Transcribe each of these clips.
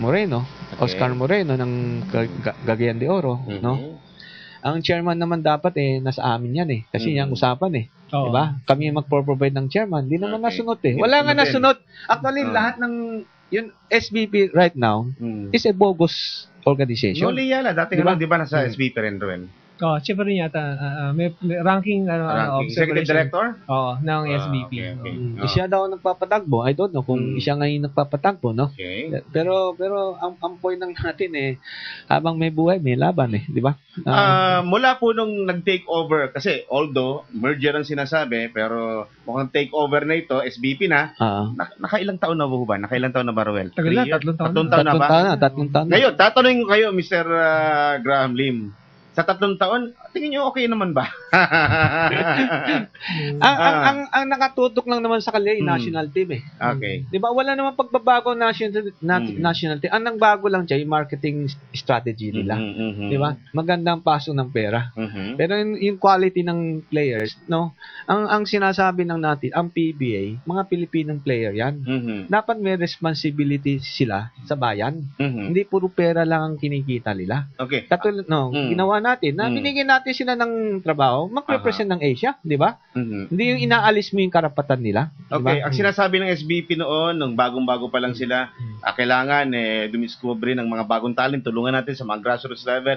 Moreno, Oscar Moreno ng Cagayan de Oro, no? Ang chairman naman dapat nasa amin yan kasi yung usapan Oo. diba? Kami yung magpo-provide ng chairman, hindi naman nasunod Wala nga nasunod. Actually, lahat ng yung SBP right now is a bogus organization. Noli Yala, dati Diba? di ba nasa SBP rin rin? Siya pa rin yata. May ranking, Executive Director? Oo, ng SBP. Okay. Siya daw nagpapatagbo. I don't know kung siya ngayon nagpapatagbo, no? Okay. Pero ang point ng natin habang may buhay, may laban di ba? Mula po nung nag-take over, kasi although merger ang sinasabi, pero mukhang take over na ito, SBP na, nakailang taon na ba? Nakailang taon na ba, Ruel? Tagal na, 3 taon. Tatlong taon na ba? Tatlong taon na. Ngayon, tatanungin ko kayo, Mr. Graham Lim. Sa 3 taon, tingin nyo okay naman ba? ang nakatutok lang naman sa kanila yung national team Okay. Di ba? Wala naman pagbabago national team. Ang nangbago lang siya yung marketing strategy nila. Di ba? Magandang paso ng pera. Pero yung quality ng players, no? Ang sinasabi ng natin, ang PBA, mga Pilipinong player yan. Dapat may responsibility sila sa bayan. Hindi puro pera lang ang kinikita nila. Okay. Katulad, ginawa natin na binigyan natin sila ng trabaho, mag-represent ng Asia, di ba? Hindi yung inaalis mo yung karapatan nila. Okay, diba? ang sinasabi ng SBP noon, nung bagong-bago pa lang sila, kailangan dumiscovery ng mga bagong talent, tulungan natin sa mga grassroots level.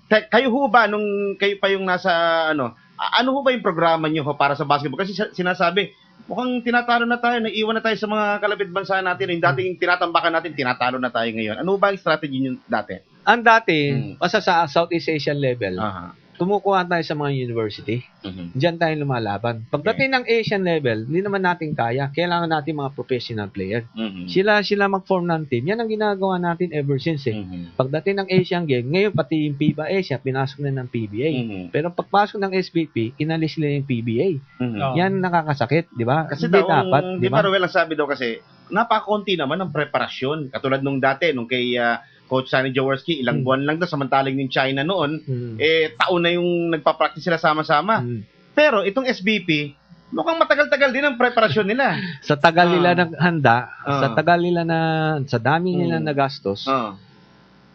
Kayo ho ba, nung kayo pa yung nasa, ano ho ba yung programa nyo para sa basketball? Kasi sinasabi, mukhang tinatalo na tayo, naiiwan na tayo sa mga kalapit bansa natin, yung dating tinatambakan natin, tinatalo na tayo ngayon. Ano ba yung strategy nyo dati? Ang dati, basta sa Southeast Asian level, kumukuha tayo sa mga university. Diyan tayo lumalaban. Pagdating ng Asian level, hindi naman natin kaya. Kailangan natin mga professional player. Sila mag-form ng team. Yan ang ginagawa natin ever since. Pagdating ng Asian Game, ngayon pati yung FIBA Asia, pinasok na ng PBA. Pero pagpasok ng SBP, inalis nila yung PBA. Yan nakakasakit, di ba? Kasi hindi daw, dapat, di ba, Ruel, ang sabi daw kasi, napakakunti naman ang preparasyon. Katulad nung dati, nung kay Coach Sonny Jaworski, ilang buwan lang daw, samantalang yung China noon, taon na yung nagpa-practice sila sama-sama. Pero itong SBP, mukhang matagal-tagal din ang preparasyon nila. Sa tagal nila naghanda, sa tagal nila sa dami nila nagastos,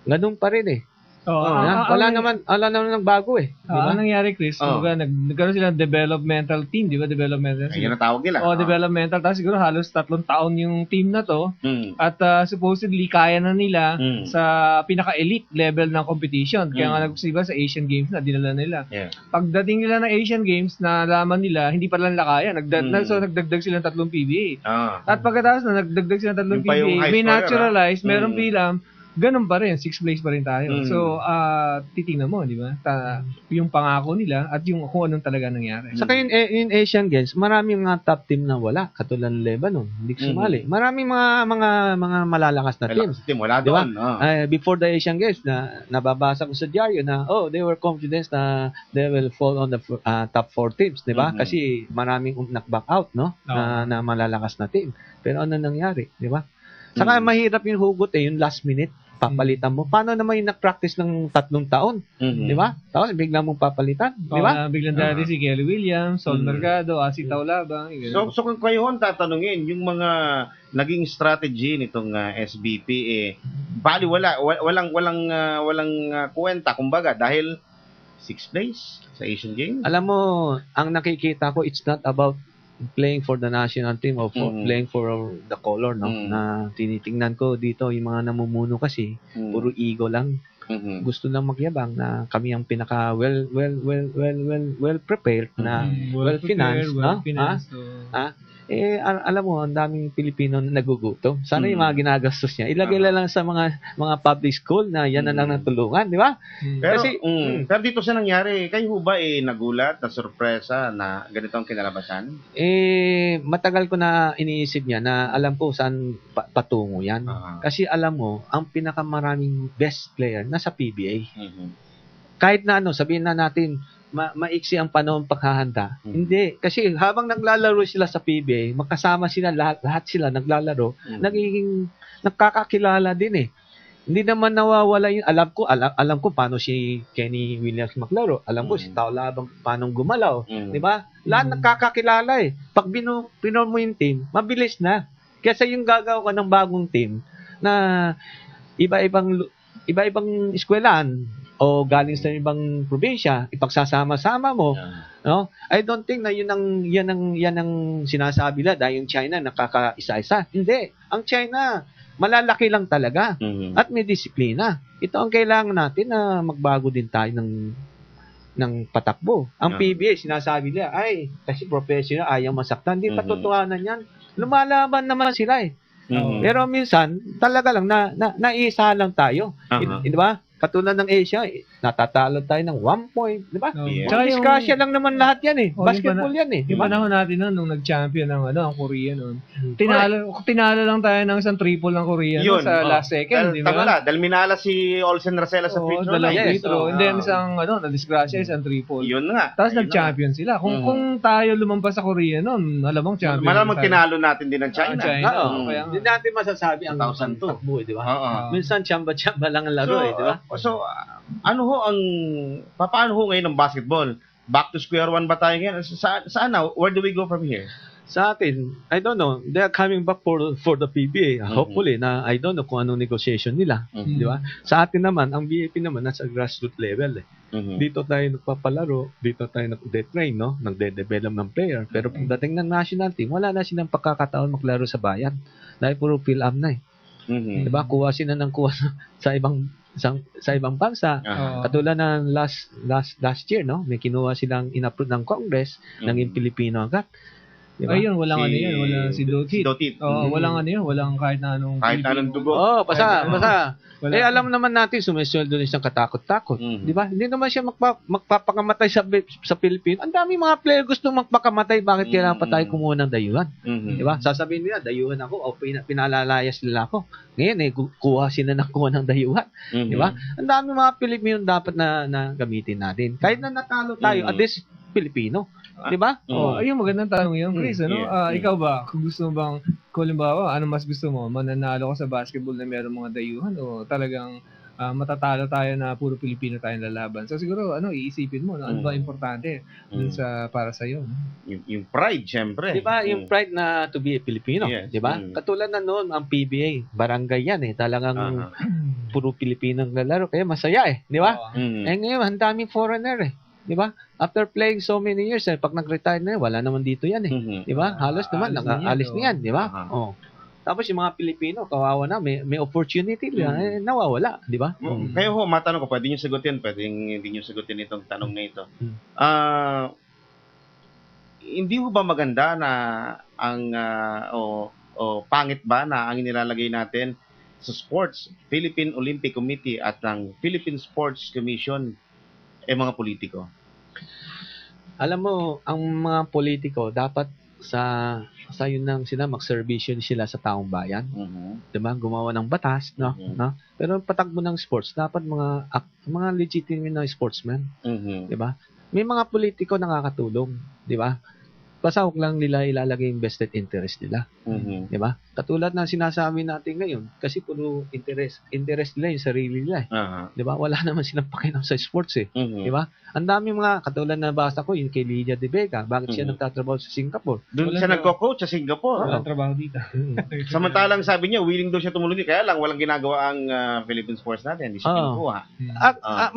ganun pa rin wala naman ng bago diba? Ang nangyari, Chris, nagkaroon sila ng developmental team, di ba? Developmental team. Ayun ang tawag nila. Developmental. Tapos siguro halos 3 taon yung team na to. At supposedly, kaya na nila sa pinaka-elite level ng competition. Kaya nga diba, sa Asian Games na, dinala nila. Pagdating nila ng Asian Games, nalaman nila, hindi pa lang kaya. So, nagdagdag sila ng 3 PBA. At pagkatapos na nagdagdag sila ng 3 PBA, may naturalize, meron bilang, ganun pa rin, 6th place pa rin tayo. So, titingnan mo, di ba? Yung pangako nila at yung kung anong talaga nangyari. Saka yung Asian Games, maraming mga top team na wala. Katulad ng Lebanon, hindi sumali. Maraming mga malalakas na team. Wala diba? doon. Before the Asian Games, nababasa ko sa dyaryo na, they were confident na they will fall on the top 4 teams, di ba? Kasi maraming knock-back out, no? Na malalakas na team. Pero ano nangyari, di ba? Saka mahirap yung hugot yung last minute. Papalitan mo. Paano naman yung nag-practice ng 3 taon? Di ba? Tapos biglang mong papalitan. Di ba? Biglang dati si Kelly Williams, Sol Mercado, Asi Taulabang. So kung kayo tatanungin, yung mga naging strategy nitong SBP, bali walang kwenta, kumbaga, dahil 6th place sa Asian Games. Alam mo, ang nakikita ko, it's not about playing for the national team or playing for the color, no? Na tinitingnan ko dito yung mga namumuno kasi puro ego lang. Gusto lang magyabang na kami ang pinaka well prepared na well financed, no? Alam mo, ang daming Pilipino na nagugutom. Sana yung mga ginagastos niya, ilagay lang sa mga public school na yan na lang ng tulungan, di ba? Pero, pero dito sa nangyari, kayo ba nagulat, na sorpresa na ganito ang kinalabasan? Matagal ko na iniisip niya na alam ko saan patungo yan. Kasi alam mo, ang pinakamaraming best player nasa PBA. Kahit na sabihin na natin, maiksi ang panahon paghahanda. Hindi. Kasi habang naglalaro sila sa PBA, magkasama sila, lahat sila naglalaro, nagiging nagkakakilala din Hindi naman nawawala yung, alam ko paano si Kenny Williams maglaro. Alam ko si Taulabang paano gumalaw. Di ba? Lahat nagkakakilala Pag pinon mo yung team, mabilis na. Kesa yung gagawa ka ng bagong team na iba-ibang eskwelahan o galing sa ibang probinsya, ipagsasama-sama mo, no? I don't think na yan ang sinasabi nila dahil yung China nakakaisa-isa. Hindi. Ang China, malalaki lang talaga at may disiplina. Ito ang kailangan natin na magbago din tayo ng patakbo. Ang PBA, sinasabi nila, ay, kasi professional, ayaw masaktan. Hindi katotohanan yan. Lumalaban naman sila eh. Pero minsan, talaga lang, naisa lang tayo. Di ba? Katulad ng Asia, natatalo tayo ng 1 point, di ba? Tsaka discussion lang naman lahat yan eh. Basketball yan eh. Yung panahon natin nung nag-champion ang Korea noon. Tinalo lang tayo ng isang triple ng Korea sa last second, di ba? Tama dahil minala si Olsen Racela sa free throw. Free throw. And then na-disgrasya isang triple. Yun nga. Tapos nag-champion sila. Kung tayo lumampas sa Korea noon, malamang champion. Malamang tinalo natin din ang China. Hindi natin masasabi ang 2002, di ba? Minsan chamba-chamba lang ang laro eh, di ba? So, paano ho ngayon ang basketball? Back to square one ba tayo ngayon? Saan na? Where do we go from here? Sa atin, I don't know. They are coming back for the PBA. Hopefully, na I don't know kung anong negotiation nila. Di ba? Sa atin naman, ang BAP naman nasa grassroots level eh. Dito tayo nagpapalaro, dito tayo nagde-train, no? Nagde-develop ng player. Pero pagdating ng national team, wala na silang pagkakataon maglaro sa bayan. Dahil puro fill-up na eh. Di ba? Kuha sila ng kuha sa ibang bansa. Katulad ng last year, no? May kinuha silang in-approve ng Congress, naging Pilipino agad. Diba? Ayun, walang walang si Dotit. Walang walang kahit na anong dugo. Basta. Alam naman natin, sumisweldo din siyang katakot-takot. Di ba? Hindi naman siya magpapakamatay sa Pilipino. Ang dami mga player gusto magpakamatay, bakit kailangan pa tayo kumuha ng dayuhan? Di ba? Sasabihin nila, dayuhan ako, o pinalalayas nila ako. Ngayon, kuha sila ng dayuhan. Di ba? Ang dami mga Pilipino dapat na gamitin natin. Kahit na natalo tayo, at least Pilipino. Di ba? Ayun, magandang tanong yun, Chris. Ikaw ba, kung gusto mo bang, kung limbawa, ano mas gusto mo? Mananalo ka sa basketball na meron mga dayuhan o talagang matatalo tayo na puro Pilipino tayong lalaban? So siguro, iisipin mo, ano ba importante dun para sa'yo? No? Yung pride, syempre. Di ba? Yung pride na to be a Filipino. Yes. Di ba? Katulad na noon, ang PBA, barangay yan eh. Talagang puro Pilipino ang lalaro. Kaya masaya eh. Di ba? Ngayon, ang daming foreigner eh. Di ba? After playing so many years, pag nag-retire na, wala naman dito yan eh. Di ba? Halos naman, alis na yan. Di ba? Tapos yung mga Pilipino, kawawa na, may opportunity nawawala. Di ba? Kaya ho, matanong ko, pwede nyo sagutin, pwede hindi nyo sagutin itong tanong na ito. Hindi ho ba maganda na pangit ba na ang inilalagay natin sa sports, Philippine Olympic Committee at ang Philippine Sports Commission mga politiko? Alam mo, ang mga politiko dapat sa yun lang sila mag-servisyon sila sa taong bayan. Diba? Gumawa ng batas, no? Pero patakbo ng sports, dapat mga legitimate na sportsmen. Diba? May mga politiko nakakatulong, diba? Basta huwag lang nila ilalagay yung vested interest nila. Diba? Katulad na sinasabi natin ngayon, kasi puro interest nila yung sarili nila eh. Diba? Wala naman silang pakialam sa sports eh. Diba? Ang dami mga, katulad na basa ko, yung kay Lydia De Vega, bakit siya nagtatrabaho sa Singapore? Doon siya nagko-coach sa Singapore. Walang trabaho dito. Samantalang sabi niya, willing daw siya tumulong dito, kaya lang walang ginagawa ang Philippine sports natin, hindi siya kinukuha.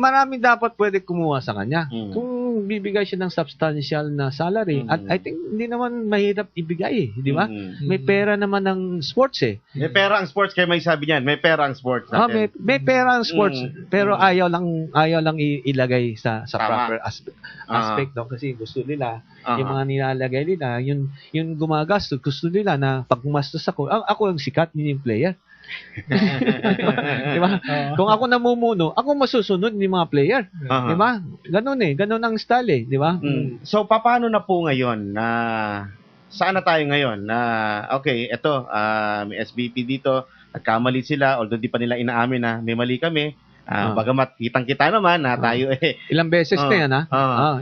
Marami dapat pwede kumuha sa kanya. Kung bibigay siya ng substantial na salary, at I think hindi naman mahirap ibigay eh, di ba? May pera naman ng sports eh. May pera ang sports, kaya may sabi niyan, may pera ang sports natin. May pera ang sports, pero ayaw lang ilagay sa proper aspect no? Kasi gusto nila, yung mga nilalagay nila, yung gumagastos, gusto nila na pag gumastos ako ang sikat, yun yung player. Diba? Kung ako namumuno, ako masusunod ng mga player. Diba? Ganun ang style eh, diba? So paano na po ngayon na saan na tayo ngayon na okay, eto may SBP dito, nagkamali sila, although di pa nila inaamin na may mali kami. Bagamat kitang-kita naman na tayo ilang beses na yan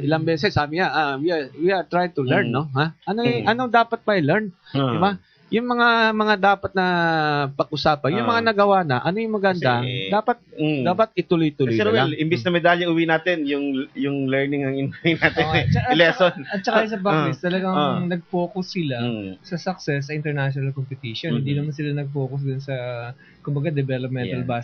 ilang beses sabi niya we are trying to learn no anong dapat pa i-learn diba yung mga dapat na pag-usapan yung mga nagawa na ano yung maganda kasi, dapat ituloy-tuloy kasi lang imbis na medalya uwi natin yung learning ang inuwi natin lesson at saka sa Backlist talagang nag-focus sila sa success sa international competition hindi naman sila nag-focus dun sa kumbaga developmental basketball